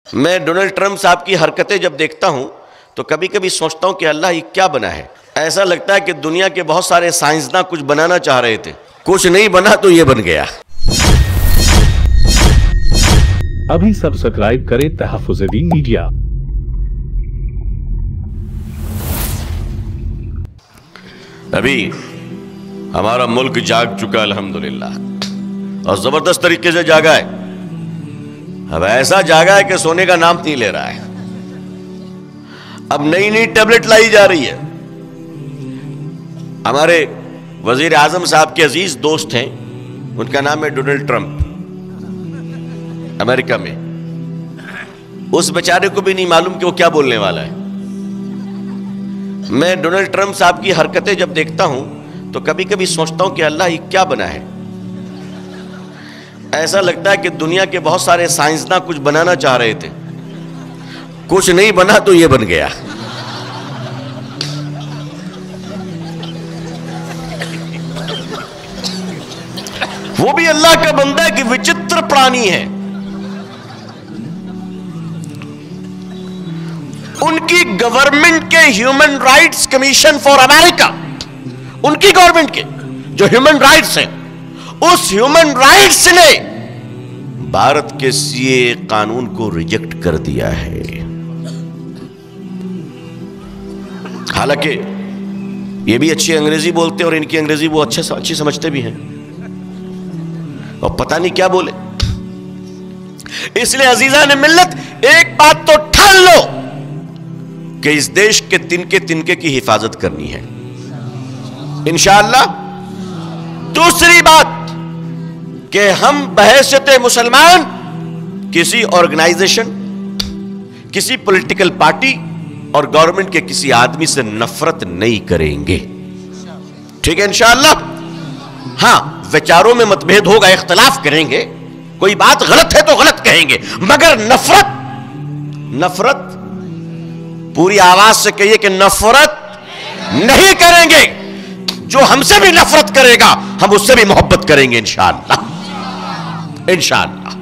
मैं Donald Trump साहब की हरकतें जब देखता हूं तो कभी कभी सोचता हूं कि अल्लाह ये क्या बना है। ऐसा लगता है कि दुनिया के बहुत सारे साइंसदान कुछ बनाना चाह रहे थे, कुछ नहीं बना तो ये बन गया। अभी सब्सक्राइब करें तहफ़्फ़ुज़-ए-दीन मीडिया। अभी हमारा मुल्क जाग चुका अल्हम्दुलिल्लाह, और जबरदस्त तरीके से जागा है। अब ऐसा जागा है कि सोने का नाम नहीं ले रहा है। अब नई नई टैबलेट लाई जा रही है। हमारे वजीर आजम साहब के अजीज दोस्त हैं, उनका नाम है डोनाल्ड ट्रंप, अमेरिका में। उस बेचारे को भी नहीं मालूम कि वो क्या बोलने वाला है। मैं डोनाल्ड ट्रंप साहब की हरकतें जब देखता हूं तो कभी कभी सोचता हूं कि अल्लाह ये क्या बना है। ऐसा लगता है कि दुनिया के बहुत सारे साइंसदान कुछ बनाना चाह रहे थे, कुछ नहीं बना तो ये बन गया। वो भी अल्लाह का बंदा है कि विचित्र प्राणी है। उनकी गवर्नमेंट के human rights commission for America, उनकी गवर्नमेंट के जो ह्यूमन राइट्स हैं, उस ह्यूमन राइट्स ने भारत के सीए कानून को रिजेक्ट कर दिया है। हालांकि ये भी अच्छी अंग्रेजी बोलते हैं और इनकी अंग्रेजी वो अच्छी समझते भी हैं, और पता नहीं क्या बोले। इसलिए अजीजा ने मिल्लत, एक बात तो ठान लो कि इस देश के तिनके की हिफाजत करनी है इंशाअल्लाह। दूसरी बात कि हम बहैसियत मुसलमान किसी ऑर्गेनाइजेशन, किसी पॉलिटिकल पार्टी और गवर्नमेंट के किसी आदमी से नफरत नहीं करेंगे, ठीक है इंशाअल्लाह। हां, विचारों में मतभेद होगा, इख्तिलाफ करेंगे, कोई बात गलत है तो गलत कहेंगे, मगर नफरत पूरी आवाज से कहिए कि नफरत नहीं करेंगे। जो हमसे भी नफरत करेगा हम उससे भी मोहब्बत करेंगे इंशाअल्लाह, इंशाअल्लाह।